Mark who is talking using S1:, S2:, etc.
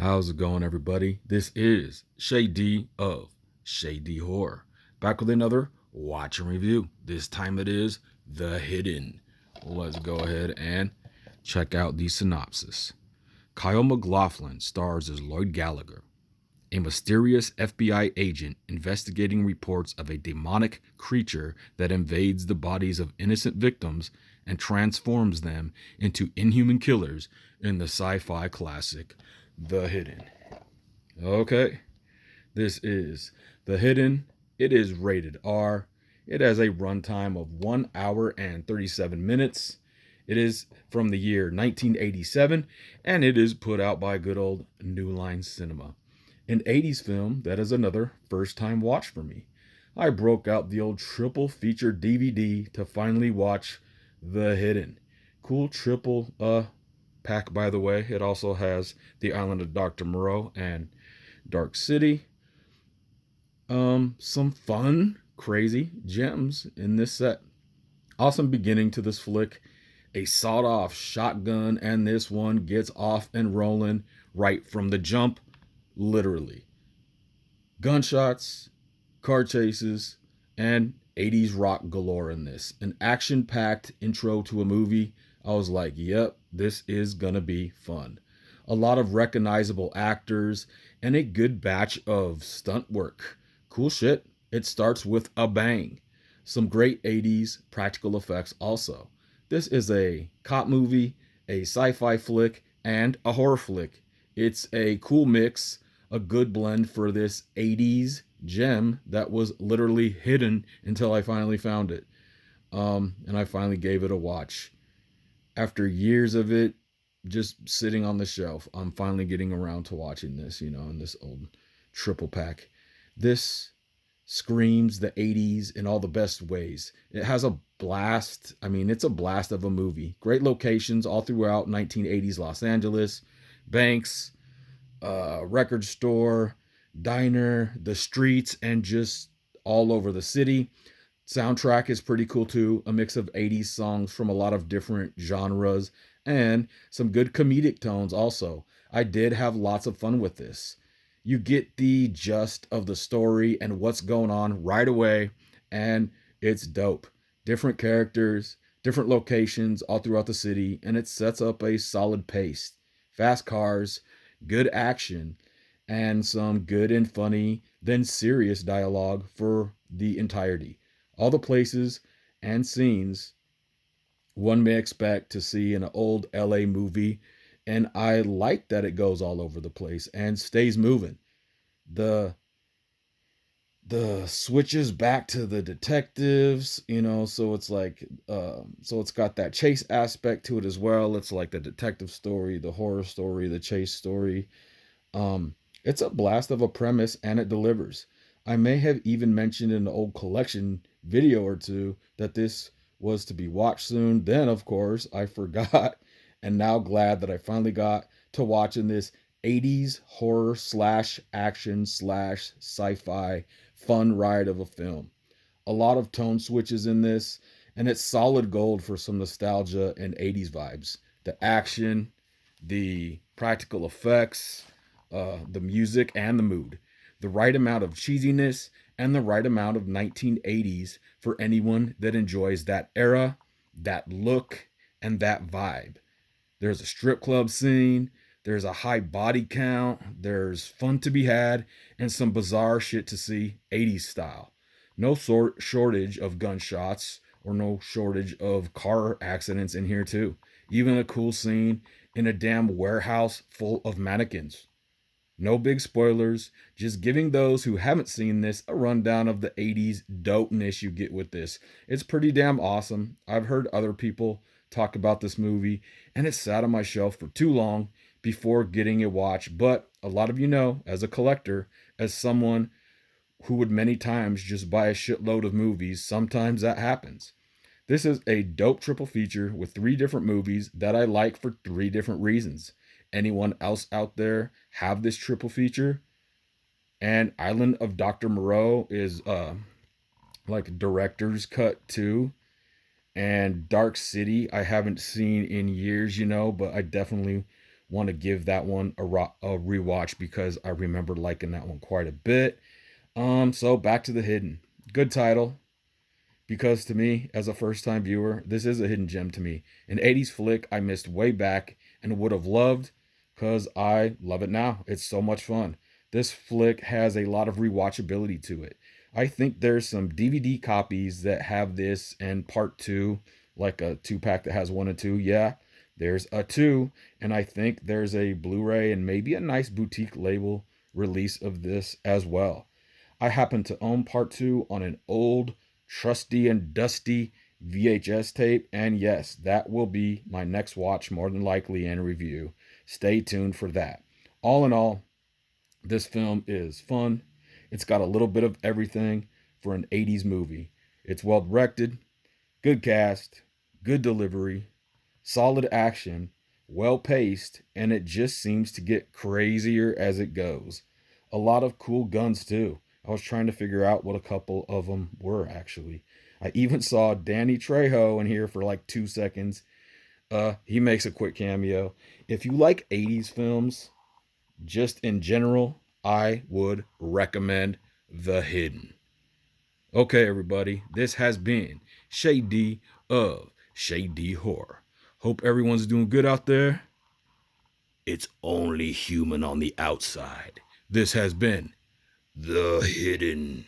S1: How's it going, everybody? This is Shay D of Shay D Horror, back with another watch and review. This time it is The Hidden. Let's go ahead and check out the synopsis. Kyle MacLachlan stars as Lloyd Gallagher, a mysterious FBI agent investigating reports of a demonic creature that invades the bodies of innocent victims and transforms them into inhuman killers in the sci-fi classic The Hidden. Okay, this is The Hidden. It is rated R. It has a runtime of 1 hour and 37 minutes. It is from the year 1987, and it is put out by good old New Line Cinema. An 80s film that is another first time watch for me. I broke out the old triple feature DVD to finally watch The Hidden. Cool triple pack, by the way. It also has The Island of Dr. Moreau and Dark City. Some fun, crazy gems in this set. Awesome beginning to this flick. A sawed-off shotgun, and this one gets off and rolling right from the jump, literally. Gunshots, car chases, and 80s rock galore in this. An action-packed intro to a movie. I was like, yep, this is gonna be fun. A lot of recognizable actors and a good batch of stunt work. Cool shit. It starts with a bang. Some great 80s practical effects also. This is a cop movie, a sci-fi flick, and a horror flick. It's a cool mix, a good blend for this 80s gem that was literally hidden until I finally found it. And I finally gave it a watch. After years of it just sitting on the shelf, I'm finally getting around to watching this, in this old triple pack. This screams the 80s in all the best ways. It has a blast. I mean, it's a blast of a movie. Great locations all throughout 1980s Los Angeles. Banks, record store, diner, the streets, and just all over the city. Soundtrack is pretty cool too. A mix of 80s songs from a lot of different genres and some good comedic tones also. I did have lots of fun with this. You get the gist of the story and what's going on right away, and it's dope. Different characters, different locations all throughout the city, and it sets up a solid pace. Fast cars, good action, and some good and funny, then serious dialogue for the entirety. All the places and scenes one may expect to see in an old LA movie, and I like that it goes all over the place and stays moving. The the switches back to the detectives, so it's like so it's got that chase aspect to it as well. It's like the detective story, the horror story, the chase story. It's a blast of a premise, and it delivers. I may have even mentioned in the old collection video or two that this was to be watched soon. Then, of course, I forgot, and now glad that I finally got to watching this 80s horror slash action slash sci-fi fun ride of a film. A lot of tone switches in this, and it's solid gold for some nostalgia and 80s vibes. The action, the practical effects, the music, and the mood. The right amount of cheesiness and the right amount of 1980s for anyone that enjoys that era, that look, and that vibe. There's a strip club scene, there's a high body count, there's fun to be had, and some bizarre shit to see 80s style. No shortage of gunshots or no shortage of car accidents in here, too. Even a cool scene in a damn warehouse full of mannequins. No big spoilers, just giving those who haven't seen this a rundown of the 80s dopeness you get with this. It's pretty damn awesome. I've heard other people talk about this movie, and it sat on my shelf for too long before getting a watch. But a lot of you know, as a collector, as someone who would many times just buy a shitload of movies, sometimes that happens. This is a dope triple feature with 3 different movies that I like for 3 different reasons. Anyone else out there have this triple feature? And Island of Dr. Moreau is like director's cut too. And Dark City I haven't seen in years, but I definitely want to give that one a rewatch because I remember liking that one quite a bit. So Back to the Hidden. Good title because to me, as a first time viewer, this is a hidden gem to me. An 80s flick I missed way back and would have loved because I love it now. It's so much fun. This flick has a lot of rewatchability to it. I think there's some DVD copies that have this and part two, like a two pack that has one and two. Yeah, there's a two. And I think there's a Blu ray and maybe a nice boutique label release of this as well. I happen to own part two on an old, trusty, and dusty VHS tape. And yes, that will be my next watch, more than likely, and review. Stay tuned for that. All in all, this film is fun. It's got a little bit of everything for an 80s movie. It's well directed, good cast, good delivery, solid action, well paced, and it just seems to get crazier as it goes. A lot of cool guns, too. I was trying to figure out what a couple of them were, actually. I even saw Danny Trejo in here for like 2 seconds. He makes a quick cameo. If you like 80s films, just in general, I would recommend The Hidden. Okay, everybody, this has been Shady of Shady Horror. Hope everyone's doing good out there. It's only human on the outside. This has been The Hidden.